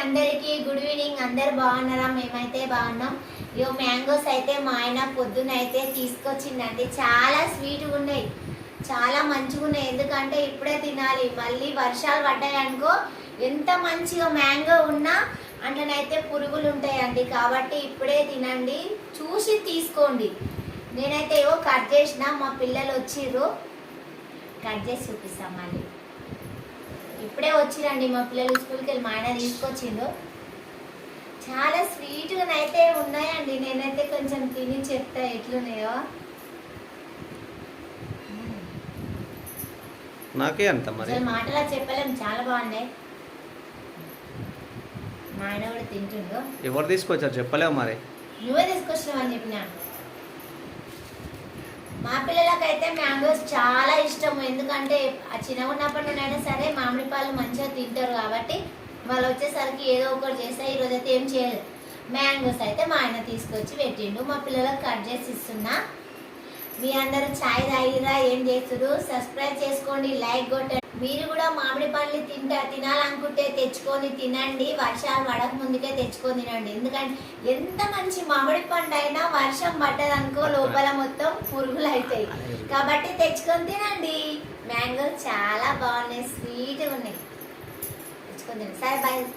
అందరికి good evening. అందరు బాగున్నారా? మేమైతే బాగున్నాం. ఇగో మ్యాంగోస్ అయితే మా ఆయన పొద్దున అయితే తీసుకొచ్చిందండి. చాలా స్వీట్గా ఉన్నాయి, చాలా మంచిగా ఉన్నాయి. ఎందుకంటే ఇప్పుడే తినాలి, మళ్ళీ వర్షాలు పడ్డాయి అనుకో ఎంత మంచిగా మ్యాంగో ఉన్నా అందులోనైతే పురుగులు ఉంటాయండి. కాబట్టి ఇప్పుడే తినండి, చూసి తీసుకోండి. నేనైతే ఏవో కట్ చేసిన, మా పిల్లలు వచ్చిర్రు, కట్ చేసి చూపిస్తాం. మళ్ళీ ఇప్పుడే వచ్చిరండి మా పిల్లలు స్కూల్కి వెళ్ళి, మా ఆయన తీసుకొచ్చిండు. చాలా స్వీట్గా అయితే ఉన్నాయండి. నేనైతే కొంచెం తిని చెప్తా ఎట్లున్నాయో. నాకే అంత మరి మాటలా చెప్పలేం, చాలా బాగున్నాయి. మా ఆయన కూడా తింటుండు. ఎవరు తీసుకొచ్చారు చెప్పలేవు మరి, నువ్వే తీసుకొచ్చినావు అని చెప్పినా. మా పిల్లలకైతే మ్యాంగోస్ చాలా ఇష్టము. ఎందుకంటే చిన్నగా ఉన్నప్పటి నుండి అయినా సరే మామిడి పాలు మంచిగా తింటారు. కాబట్టి వాళ్ళు వచ్చేసరికి ఏదో ఒకటి చేస్తా. ఈరోజు అయితే ఏం చేయలేదు, మ్యాంగోస్ అయితే మా ఆయన తీసుకొచ్చి పెట్టిండు. మా పిల్లలకు కట్ చేసి ఇస్తున్నా. మీ అందరూ ఛాయ్ తాగిరా, ఏం చేస్తున్నారు? సబ్స్క్రైబ్ చేసుకోండి, లైక్ కొట్టండి. మీరు కూడా మామిడి పండ్లు తినాలనుకుంటే తెచ్చుకొని తినండి. వర్షాలు పడక ముందుకే తెచ్చుకొని తినండి. ఎందుకంటే ఎంత మంచి మామిడి పండు అయినా వర్షం పడ్డదనుకో లోపల మొత్తం పురుగులు అవుతాయి. కాబట్టి తెచ్చుకొని తినండి. మ్యాంగో చాలా బాగున్నాయి, స్వీట్గా ఉన్నాయి. తెచ్చుకొని తినండి. సరే, బాయ్.